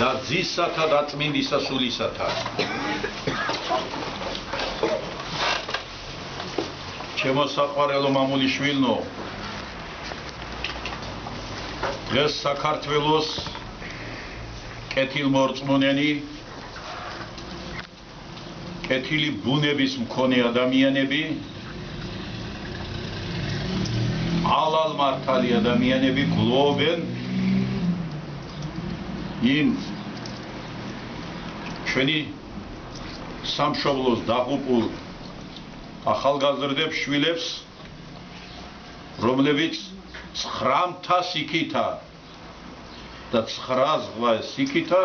და ძისათა და წმინდისა სულისათა. ჩემო საყვარელო მამულიშვილნო, დღეს საქართველოს კეთილმორწმუნენი, კეთილი ბუნების მქონე ადამიანები, ალალ-მართალი ადამიანები გლოვობენ იმ ჩვენი სამშობლოს დაღუპულ ახალგაზრდებს, შვილებს, რომლებიც 900 სიქითა და 9 ზღვა სიქითა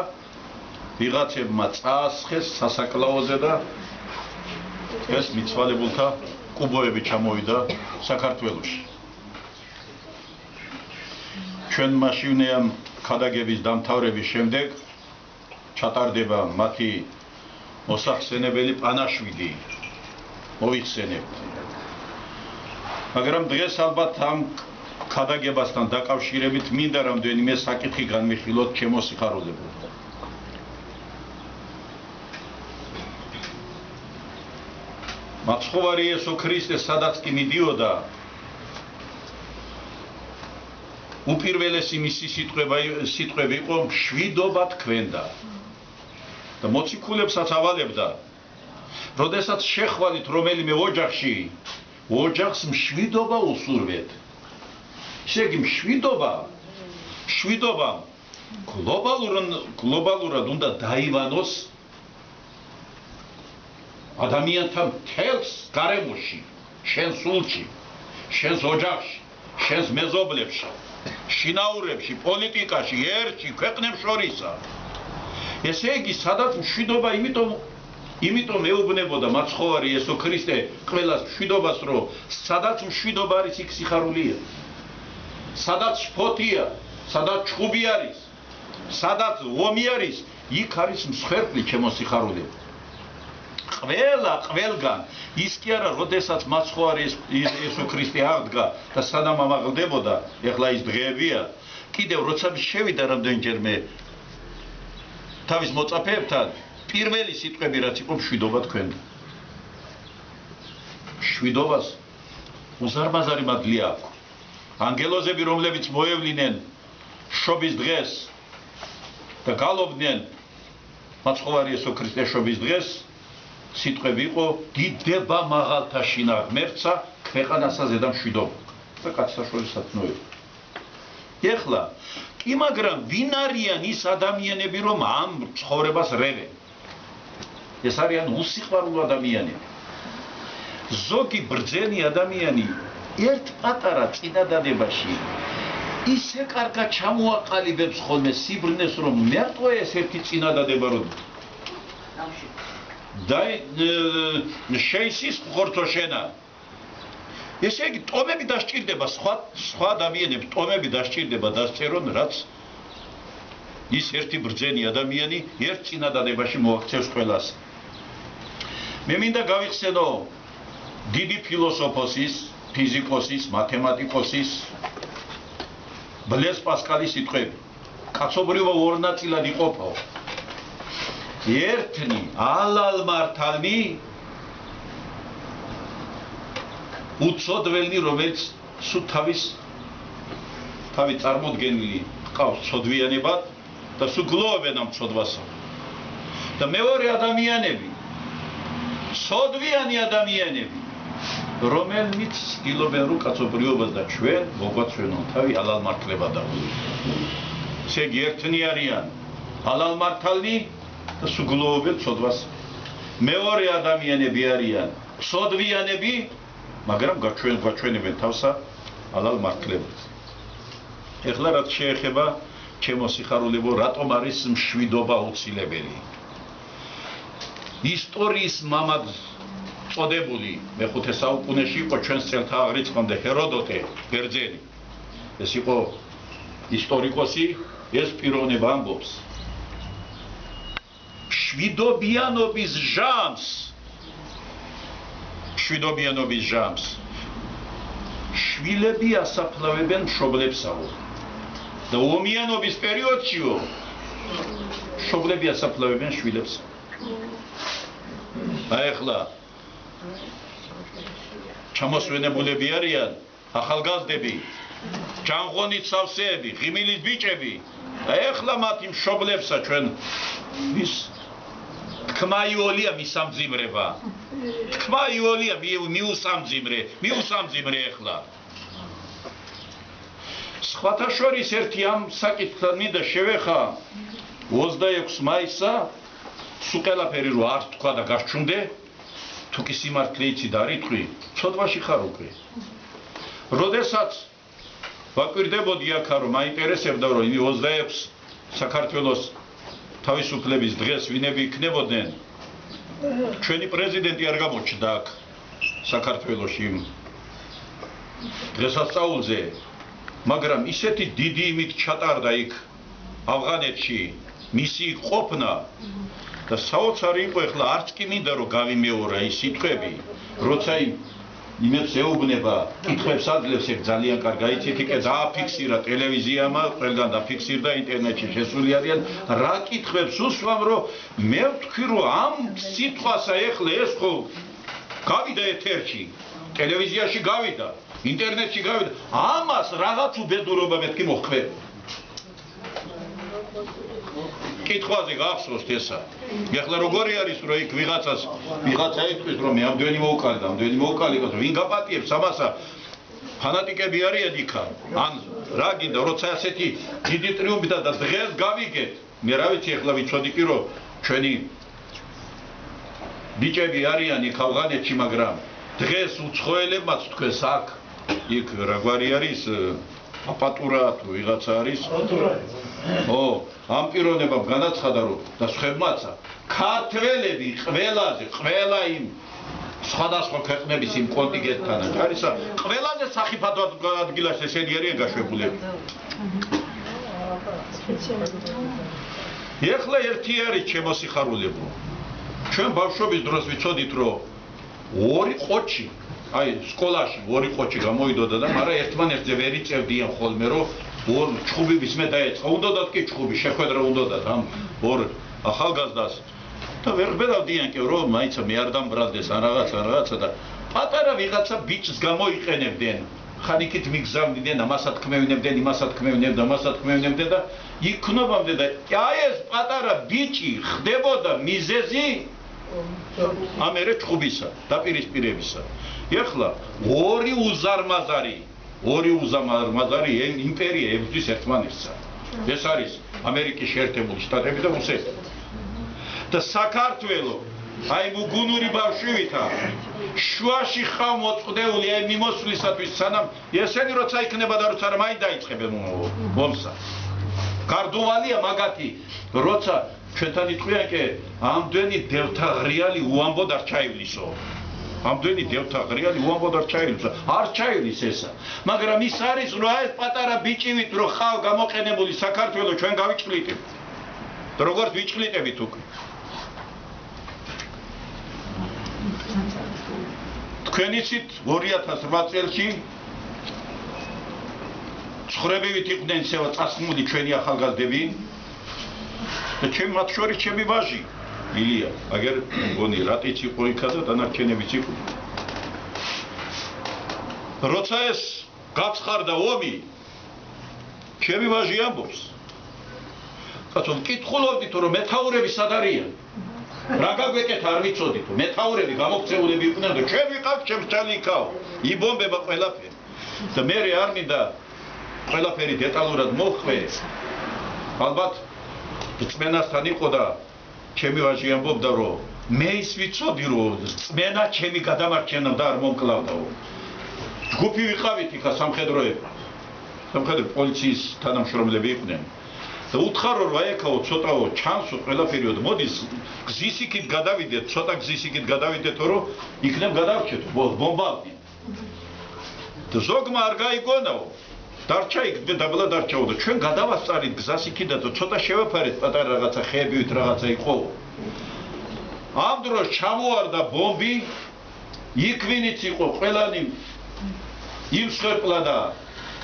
ვიღაცებმა წაასხეს სასაკლაოზე და ეს მიცვალებულთა კუბოები ჩამოვიდა საქართველოში. ჩვენ მაშინვე ქადაგების დამთავრების შემდეგ ჩატარდება მათი მოსახსენებელი პანაშვიდი მოიხსენებთ. მაგრამ დღეს ალბათ ამ ქადაგებასთან დაკავშირებით მინდა რამდენიმე საკითხი განვიხილოთ ჩემო სიხარულებო. მაცხოვარი იესო ქრისტე სადაც კი მიდიოდა, უპირველესი მისი სიტყვები იყო მშვიდობა თქვენდა და მოციქულებსაც ავალებდა, როდესაც შეხვალით რომელიმე ოჯახში, ოჯახს მშვიდობა უსურვეთ. ისე იგი მშვიდობა გლობალურად უნდა დაივანოს ადამიანთა მთელს გარემოში, შენ სულში, შენს ოჯახში, შენს მეზობლებში, შინაურებში, პოლიტიკაში, ერთში, ქვეყნებს შორისა. ესე იგი, სადაც მშვიდობა, იმიტომ ეუბნებოდა მაცხოვარი იესო ქრისტე ყველას მშვიდობას, რომ სადაც მშვიდობა არის, იქ სიხარულია. სადაც შფოთია, სადაც ჩხუბი არის, სადაც ომი არის, იქ არის მსხვერპლი ჩემო სიხარულებო. ყველგან ის კი არა, როდესაც მაცხოვარი იესო ქრისტე აღდგა და სანამ ამაღლდებოდა, ეხლა ის დღეებია, კიდევ როცა შევიდა რამდენჯერმე თავის მოწაფეებთან, პირველი სიტყვები რაც იყო მშვიდობა თქვენდა. მშვიდობას უზარმაზარი მადლი აქვს. ანგელოზები, რომლებიც მოევლინენ შობის დღეს და გალობდნენ მაცხოვარი იესო ქრისტეს შობის დღეს, სიტყვები იყო დიდება მაღალთა შინა ღმერთსა, ქვეყანასა ზედა მშვიდობა და კაცთა შორის სათნოება. ეხლა კი მაგრამ ვინ არიან ის ადამიანები, რომ ამ ცხოვრებას რევენ? ეს არიან უსიყვარულო ადამიანები. ზოგი ბრძენი ადამიანი ერთ პატარა წინადადებაში ისე კარგად ჩამოაყალიბებს ხოლმე სიბრნეს, რომ მარტო ეს ერთი წინადადება რომ და შეისის ხორცო შენა. ესე იგი, ტომები დასჭირდება, სხვა ადამიანებს ტომები დასჭირდება დასწერონ, რაც ის ერთი ბრძენი ადამიანი ერთ წინადადებაში მოაქცევს ყველას. მე მინდა გავიხსენო დიდი ფილოსოფოსის, ფიზიკოსის, მათემატიკოსის ბლეს პასკალის სიტყვები. კაცობრიობა ორ ნაწილად იყოფა. ერთნი ალალ-მართალნი, უცოდველნი, რომელიც სულ თავი წარმოდგენილი ყავს ცოდვიანებად და სულ გლოვობენ ამ ცოდვასა. და მეორე ადამიანები, ცოდვიანი ადამიანები, რომელნიც ცდილობენ რომ კაცობრიობას და ჩვენ მოგვაცვენონ თავი ალალ-მართლებადაა. ესე იგი, ერთნი არიან ალალ-მართალნი და სულ გლოვობენ ცოდვას. მეორე ადამიანები არიან ცოდვიანები, მაგრამ გაჩვენებენ თავსა ალალ-მართლებას. ეხლა რაც შეეხება ჩემო სიხარულებო, რატომ არის მშვიდობა აუცილებელი? ისტორიის მამად წოდებული მეხუთე საუკუნეში იყო ჩვენს წელთა აღრიცხვამდე ჰეროდოტე ბერძენი. ეს იყო ისტორიკოსი, ეს პიროვნება ამბობს. მშვიდობიანობის ჟამს შვილები ასაფლავებენ მშობლებსაო და ომიანობის პერიოდშიო მშობლები ასაფლავებენ შვილებს. ახლა ჩამოსვენებულები არიან ახალგაზრდები, ჯანღონით სავსეები, ღიმილის ბიჭები. ახლა მათი მშობლებსა ჩვენ ის თქმა იოლია მისამძიმრება. თქმა იოლია მიუსამძიმრე ახლა. სხვათა შორის ერთი ამ საკითხთან მინდა შევეხა 26 მაისსა სულ ყველაფერი რო არ თქვა და გასჩუნდე, თუ კი სიმართლე იცი და არიტყვი, ცოდვაში ხარ უკვე. როდესაც ვაკვირდებოდი აქა რომ მაინტერესებდა რომ 26 საქართველოს თავისუფლების დღეს ვინები იქნებოდნენ, ჩვენი პრეზიდენტი არ გამოჩნდა აქ საქართველოში დღესასწაულზე, მაგრამ ისეთი დიდი იმით ჩატარდა იქ ავღანეთში მისი ყოფნა და საოცარი იყო. ახლა არც კი მინდა რომ გავიმეორა ის სიტყვები, როცა იმებს ეუბნება, კითხვებს აძლევს, ეგ ძალიან კარგი იცით, იქ დააფიქსირა ტელევიზიამა, ყველგან დაფიქსირდა, ინტერნეტში შესული არიან, რა კითხვებს უსვამ, რომ მე ვთქვი, რომ ამ სიტყვასა ეხლა ეს ხო გავიდა ეთერში, ტელევიზიაში გავიდა, ინტერნეტში გავიდა, ამას რაღაც უბედურობა მეთქი მოხმე. კითხვაზე გახსოვთ ესა. ეხლა როგორი არის რომ იქ ვიღაცა იტყვის რომ მე ამდენი მოვკალი, ვინ გაპატიებს ამასა? ფანატიკები არიან იქა. ან რა გინდა, როცა ასეთი დიდი ტრიუმფი და დღეს გავიგეთ. მე რა ვიცი, ეხლა ვიცოდი კი რომ ჩვენი ბიჭები არიან იქ ავღანეთში, მაგრამ დღეს უცხოელებმაც თქვენს აქ იქ რაგვარი არის აპატურა თუ ვიღაცა არის. ამ პიროვნებამ განაცხადა რომ და სხვებმაცა ქართველები ყველა იმ სხვადასხვა ქვეყნების იმ კონტინგენტთან არის ყველაზე სახიფათო ადგილას ესენი არიან გაშვებულები. ეხლა ერთი არის ჩემო სიხარულებო. ჩვენ ბავშვობის დროს ვიცოდით რომ ორი ყოჩი აი სკოლაში ორი ყოჩი გამოვიდოდა და მაგრამ ერთმანერთზე ვერ იწევდიან ხოლმე რომ ორ ჩხუბი ვისმე დაეწყო, უნდათ კი ჩხუბი შეხვედრა უნდათ ამ ორ ახალგაზრდას და ვერ ხბერავდიან კი რომ მაიცა მე არ დამბრალდეს ან რაღაცა და პატარა ვიღაცა ბიჭს გამოიყენებდნენ. ხან იქით მიგზავნიდნენ, ამასაც თქმევინებდნენ, იმასაც თქმევინებდნენ, ამასაც თქმევინებდნენ და იქნობამდე და აი ეს პატარა ბიჭი ხდებოდა მიზეზი ამერე ჩხუბისა დაპირისპირებისა. ეხლა ორი უზარმაზარი იმპერია ებრძვის ერთმანეთსა. ეს არის ამერიკის შეერთებული შტატები და რუსეთი. და საქართველო აი მუგუნური ბავშვითა შუაში ხავ მოწყდეული აი მიმოსვლისათვის სანამ ესენი როცა იქნება და როცა არ მაინც დაიწყებენ ომსა. გარდუვალია მაგათი როცა ჩვენთან იტყვიან კი ამდენი დევთაღრიალი უამბოდ არ ჩაივლისო. ამდენი დევთაღრიალი უამბოდ არ ჩაივლისო. არ ჩაივლის ესა. მაგრამ ის არის რომ აი ეს პატარა ბიჭივით რომ ხავ გამოყენებული საქართველო ჩვენ გავიჭლიტებთ. და როგორც ვიჭლიტებით უკვე. თქვენ იცით 2008 წელში ცხრებივით იყვნენ ისევ წასმული ჩვენი ახალგაზრდები და ჩემ მათ შორის ჩემი ვაჟი ილია, აგერ მგონი რატიც იყო იქა და დანარჩენებიც იყო. როცა ეს გაცხარდა ომი, ჩემი ვაჟი ამბობს. კაცო, მკითხულობდით რომ მეთაურები სად არიან? რა გაგვეკეთა არ ვიცოდით, მეთაურები გამოქცეულები იყვნენ და ჩვენ ვიყავთ შემჭალი იქაო. იბომბება ყველაფერი. და მე არ მინდა ყველაფერი დეტალურად მოხვე. ალბათ წმენასთან იყო და ჩემი ვაჟი ამბობდა რომ მე ის ვიცოდი რომ წმენა ჩემი გადამარჩენდა და არ მომკლავდაო. ჯგუფი ვიყავით იქა სამხედროები. სამხედრო პოლიციის თანამშრომლები იყვნენ. და უთხარო რომ აიქაო ცოტაო ჩანსო ყველაფერიო და მოდის გზის იქით გადავიდეთ, ცოტა გზის იქით გადავიდეთო რომ იქნებ გადავრჩეთო ბომბავდი. და ზოგმა არ გაიგონაო. დარჩა იქ დაბლა დარჩაო და ჩვენ გადავასწარით გზას იქით და ცოტა შევაფარეთ პატარა რაღაცა ხეებივით რაღაცა იყო. ამ დროს ჩამოვარდა ბომბი, იქ ვინიც იყო ყველანი იმსხერპლა და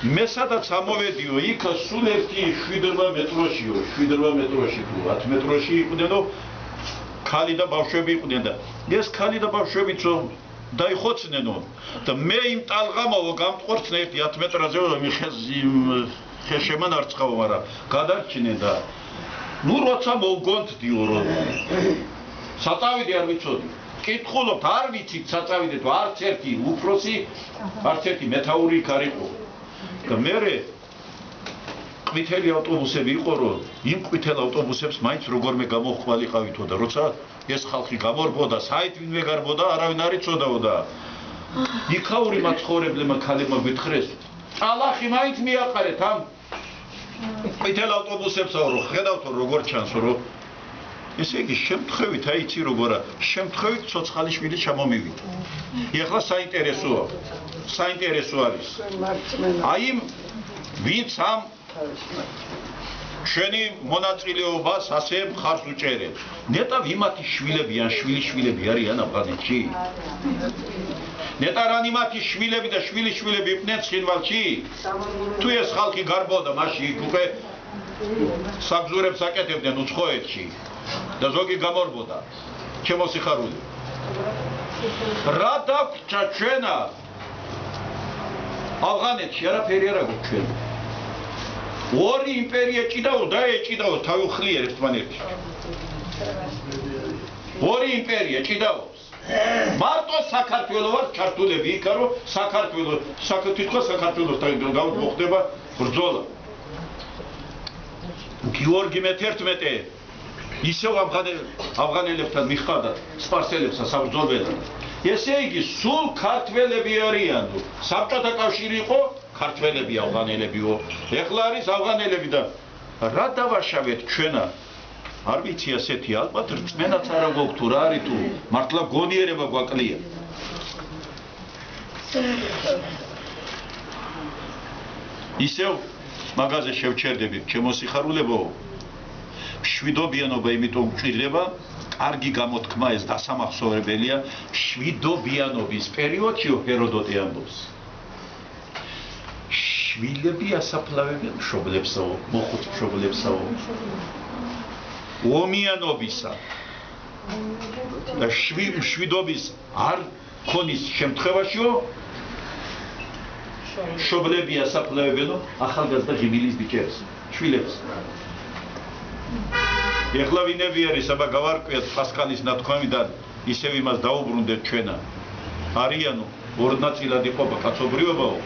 მე სადაც ამოვედიო, იქ სულ ერთი 7 მეტროშიო, 7 მეტროში თუ 10 მეტროში იყვნენ, ქალი და ბავშვები იყვნენ და ეს ქალი და ბავშვებიც დაიხოცნენო და მე იმ ტალღამაო გამტყორცნე ერთი 10 მეტრაზე ხე შემანარცხაო, მაგრამ გადარჩინე და ნუ როცა მოვგონდიო რომ საწავიდი არ ვიცოდი. კითხულობთ, არ ვიცით საწავიდე თუ არც ერთი უფროსი, არც ერთი მეთაური იქ არ იყო. და მერე ყვითელი ავტობუსები იყო, რომ იმ ყვითელ ავტობუსებს მაინც როგორმე გამოჰყვალიყავითო და როცა ეს ხალხი გამორბოდა, საით ვინმე გარბოდა, არავინ არ იცოდაო და იქაური მაცხოვრებლებმა ქალებმა გვითხრეს, ტალახი მაინც მიაყარეთ ამ ყვითელ ავტობუსებსაო, რომ ხედავთო როგორ ჩანს, რომ ესე იგი შემთხვევით, აი იცი როგორა, შემთხვევით ცოცხალიშვილი ჩამომივიდა. ეხლა საინტერესო არის. აი ვინც ამ ჩვენი მონაწილეობას ასე მხარს უჭერებს. ნეტა იმათი შვილები ან შვილიშვილები არიან ავღანეთში? ნეტა რანი მათი შვილები და შვილიშვილები იყვნენ ცხინვალში? თუ ეს ხალხი გარბოდა მაშინ იქ უკვე საგზურებს აკეთებდნენ უცხოეთში და ზოგი გამორბოდა. ჩემო სიხარული. რა დაგვრჩა ჩვენა ავღანეთში არაფერი არ აქვს ჩვენ. ორი იმპერია ჭიდაო და ეჭიდაო თავი ხლიერებს ერთმანეთში. ორი იმპერია ჭიდაობს. მარტო საქართველო ვარ ქართულები იქა რომ საქართველოს მოხდება ბრძოლა. გიორგი მე-11 ისევ ავღანელებთან მიხადათ სპარსელებსა საბრძოლველად. ესე იგი სულ ქართველები არიან. საბჭოთა კავშირი იყო ქართველები ავღანელებიო. ეხლა არის ავღანელები და რა დავაშავეთ ჩვენა? არ ვიცი ასეთი ალბათ რწმენაც არ გვაქვს თუ რა არის თუ მართლა გონიერება გვაკლია. ისევ მაგაზე შევჩერდებით ჩემო სიხარულებო. შვიდობიანობა იმიტომ გვჭირდება, კარგი გამოთქმა ეს დასამახსოვრებელია, შვიდობიანობის პერიოდში ჰეროდოტე ამბობს. შვილები ასაფლავებენ მშობლებსაო, მოხუც მშობლებსაო. ომიანობისა და შვიდობის არ ქონის შემთხვევაშიო მშობლები ასაფლავებენო ახალგაზრდა ღიმილის ბიჭებს, შვილებს. ეხლა ვინები არის, აბა გავარკვიათ პასკალის ნათქვამიდან, ისევ იმას დაუბრუნდეთ ჩვენა. არიანო ორ ნაწილად იყოფა კაცობრიობაო.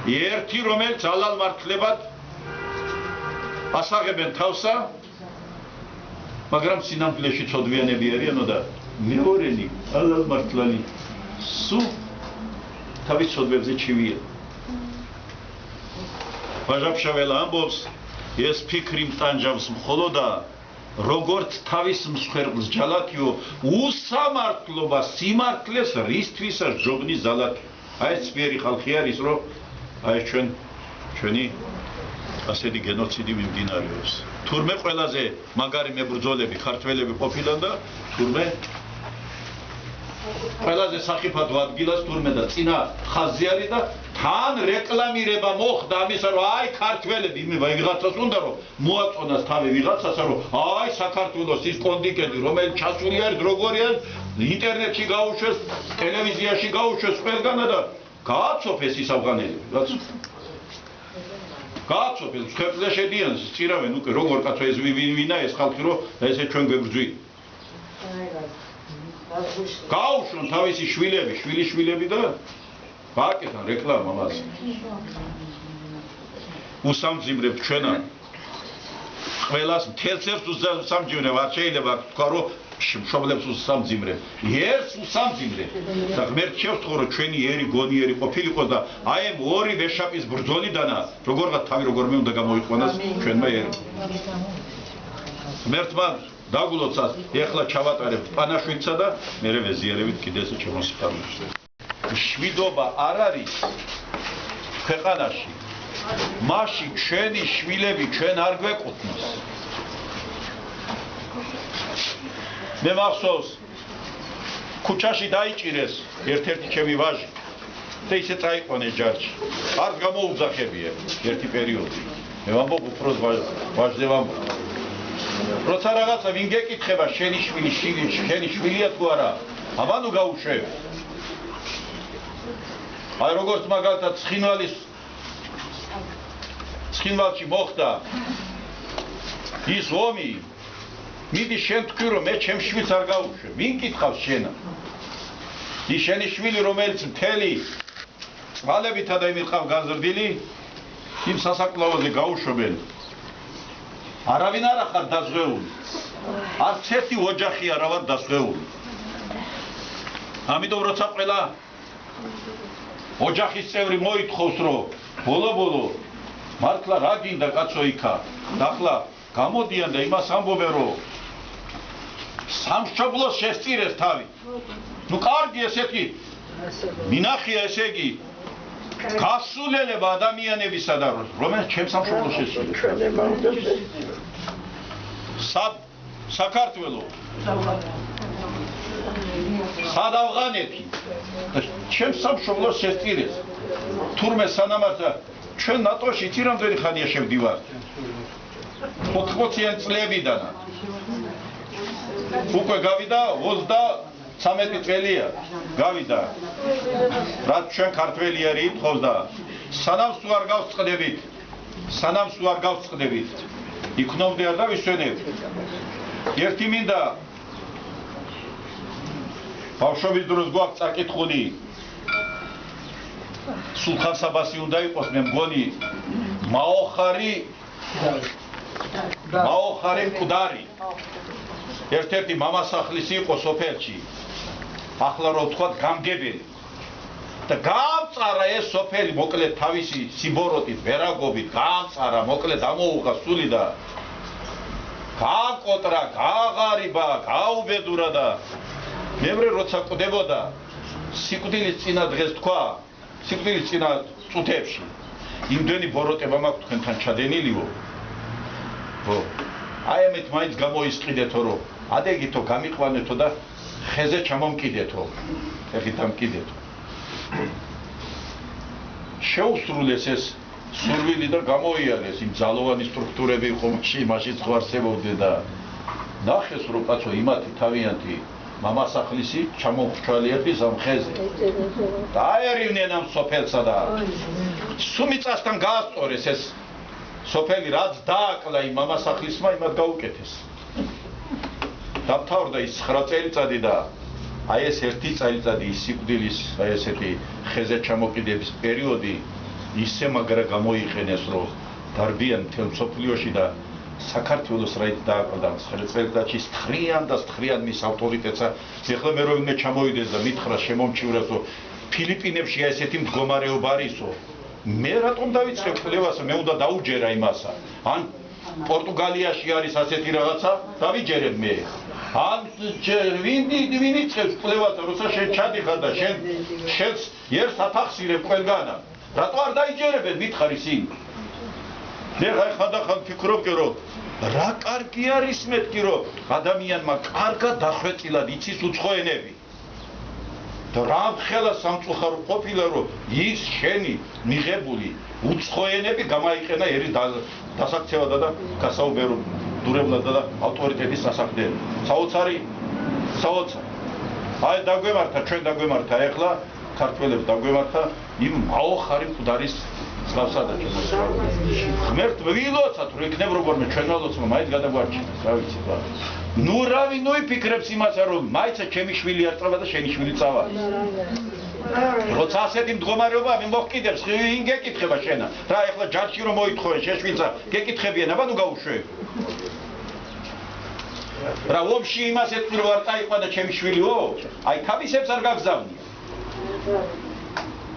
ერთი რომელიც ალალ მართლებად ასაღებენ თავსა, მაგრამ სინამდვილეში ცოდვიანები არიანო და მეორენი ალალ მართლანი სულ თავის ცოდვებზე ჩივია. ვაჟაფშაველა ამბობს, ეს ფიქრი მტანჯავს მხოლოდა როგორც თავის მსხვერპლს ჯალათიო უსამართლობა სიმართლეს რისთვისაც ჯობნის ზალათი. აი ეს ძლიერი ხალხი არის, რომ აი ჩვენი ასეთი გენოციდი მიმდინარეობს. თურმე ყველაზე მაგარი მებრძოლები ქართველები ყოფილან და თურმე ყველაზე სახიფათო ადგილას თურმე და წინა ხაზზე არის და თან რეკლამირება მოხდა ამისა, რომ აი ქართველები ვიღაცას უნდა რომ მოაწონას თავი ვიღაცასა, რომ აი საქართველოს ის კონტინგენტი რომელიც ჩასული არის როგორი არის, ინტერნეტში გაუშვეს, ტელევიზიაში გაუშვეს ყველგანა და გააცოფეს ის ავღანელები, გააცოფეს, ხეებზე შედიან, სწირავენ უკვე როგორ კაცო ეს ვინა ეს ხალხი რომ ესე ჩვენ გვებრძვი. გაუშვენ თავისი შვილები, შვილიშვილები და გააკეთან რეკლამა მას. უსამძიმრებთ ჩვენა ყველას მთელს უსამძიმრებ, არ შეიძლება თქვა რომ მშობლებს უსამძიმრებ. ერთს უსამძიმრებ და ღმერთ შევთხოვ რომ ჩვენი ერი გონიერი ყოფილიყო და აი ამ ორი ვეშაპის ბრძოლიდანა როგორღაც თავი როგორმე უნდა გამოიყვანას ჩვენმა ერმა. ღმერთმა დაგულოცას ეხლა ჩავატარებთ პანაშვიდსა და მერე ვეზიარებით კიდე ესე შემოსიხარულებს. შვიდობა არ არის ქვეყანაში. მაშინ ჩვენი შვილები ჩვენ არ გვეკუთვნოს. მე მახსოვს ქუჩაში დაიჭირეს ერთ-ერთი ჩემი ვაჟი და ისე წაიყვანეს ჯარში. არც გამოუძახებია ერთი პერიოდი. მე ვამბობ უფრო ვაჟზე ვამბობ. როცა რაღაცა ვინ გეკითხება შენი შვილია თუ არა, აბანუ გაუშვებ. აი როგორც მაგალითად ცხინვალში მოხდა ის ომი, მიდი შენ თქვი რომ მე ჩემ შვილს არ გაუშვებ. ვინ კითხავს შენა? ის შენი შვილი რომელიც მთელი წყალებითა და იმით ყავს გაზრდილი, იმ სასაკლაოზე გაუშვებენ. არავინ არ ახარ დაზღვეული. არც ერთი ოჯახი არ ვარ დაზღვეული. ამიტომ როცა ყველა ოჯახის წევრი მოითხოვს რომ ბოლო მართლა რა გინდა კაცო იქა და ახლა გამოდიან და იმას ამბობენ რომ სამშობლოს შესწირეს თავი. ნუ კარგი ესეთი მინახია ესე იგი გასულელება ადამიანებისა და რომელიც ჩემ სამშობლოს შესწირეს. საქართველო სად ავღანეთი ჩემ სამშობლოს შესწირეს. თურმე სანამართა ჩვენ ნატოში იცი რამდენი ხანია შევდივარ? 80-იან წლებიდან. უკვე გავიდა 33 წელია გავიდა. რაც ჩვენ ქართველი არის ითხოვს და სანამ სულ არ გავწყდებით. იქნოვდე არ დავისვენებ. ერთი მინდა ბავშვობის დროს გვაქვს წაკითხული სულხან საბასი უნდა იყოს მე მგონი მაოხარი მკვდარი ერთ-ერთი მამასახლისი იყო სოფელში ახლა რო ვთქვათ გამგებელი და გამწარა ეს სოფელი მოკლედ თავისი სიბოროტით ვერაგობით გამწარა მოკლედ ამოუღა სული და გააკოტრა გააღარიბა გაუბედურა და მეორე როცა კვდებოდა სიკვდილის წინა დღეს თქვა სიკვდილის წინა წუთებში იმდენი ბოროტება მაქვს თქვენთან ჩადენილიო ხო აი ამით მაინც გამოისყიდეთო რომ ადეგითო გამიყვანეთო და ხეზე ჩამომკიდეთო ეხით ამკიდეთო შეუსრულეს ეს სურვილი და გამოიარეს იმ ძალოვანი სტრუქტურები იყო მაშინ ხო არსებობდა და ნახეს რომ კაცო იმათი თავიანთი მამასახლისი ჩამოხრჩვალიების ამ ხეზე და აერივნენ ამ სოფელსა და სუმიწასთან გაასწორეს ეს სოფელი რაც დააკლა იმ მამასახლისმა იმათ გაუკეთეს დამთავრდა ის 9 წელიწადი და აი ეს 1 წელიწადი ის სიკვდილის აი ესეთი ხეზე ჩამოკიდების პერიოდი ისე მაგრა გამოიყენეს რომ დარბიან მთელ მსოფლიოში და საქართველოს რაით დააკვდა 9 წელიწადში სთხრიან მის ავტორიტეტსა ეხლა მე რომ მე ჩამოვიდეს და მითხრა შემომჩივრეს რომ ფილიპინებში ესეთი მდგომარეობა არისო მე რატომ დავიწყებ კვლევას მე უნდა დაუჯერა იმასა ან პორტუგალიაში არის ასეთი რაღაცა დავიჯერებ მე ან ვინ იწყებს კვლევას როცა შენ ჩადიხარ და შენს ერთს ათახსირებ ყველგანა რატო არ დაიჯერებენ მითხარ ისინი მე ხანდახან ფიქრობ რომ რა კარგი არის მეთქი რომ ადამიანმა კარგად დახვეწილად იცის უცხო ენები და რა ხელა სამწუხარო ყოფილა რომ ის შენი მიღებული უცხო ენები გამაიყენა ერის დასაქცევად და გასაუბერებლად და ავტორიტეტის სასახდელი საოცარი აი დაგვემართა ჩვენ დაგვემართა ეხლა ქართველებს დაგვემართა იმ მაოხარი მკვდარის გასადა ღმერთ ვილოცათ რომ იქნებ როგორმე ჩვენ ვალოცმა მაინც გადაგვარჩინეს რა ვიცი ბა ნუ რავი ნუიფიქრებს იმასა რომ მაიცა ჩემი შვილი არ წავა და შენი შვილი წავა როცა ასეთი მდგომარეობა მე მოხკიდებს ვინ გეკითხება შენა რა ეხლა ჯარში რომ მოითხოვენ შეშვილსა გეკითხებიან აბა ნუ გაუშვებ რა ომში იმას ეთქვი რომ არ წაიყვანა ჩემი შვილიო აი თავისებს არ გაგზავნია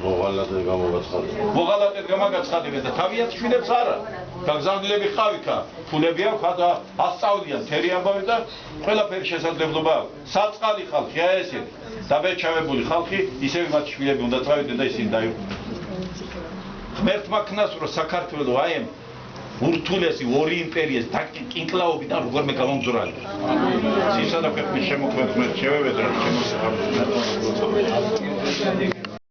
მოღალატედ გამაგაცხადებენ და თავიანთ შვილებს არა გაგზავნილები ყავითა ფულები აქვს და ასწავლიან თერი ამბავი და ყველაფერი შესაძლებლობა აქვს საწყალი ხალხი აი ესეთი დაბეჭავებული ხალხი ისევ მათ შვილები უნდა წავიდნენ და ისინი დაიყვნენ ღმერთმა ქნას რომ საქართველო აი ამ ურთულესი ორი იმპერიას დაკინკლაობიდან როგორმე გამომძვრალა სისა და ქვეყნის შემოქმედ ღმერთ შევევედროთ შემოსახავს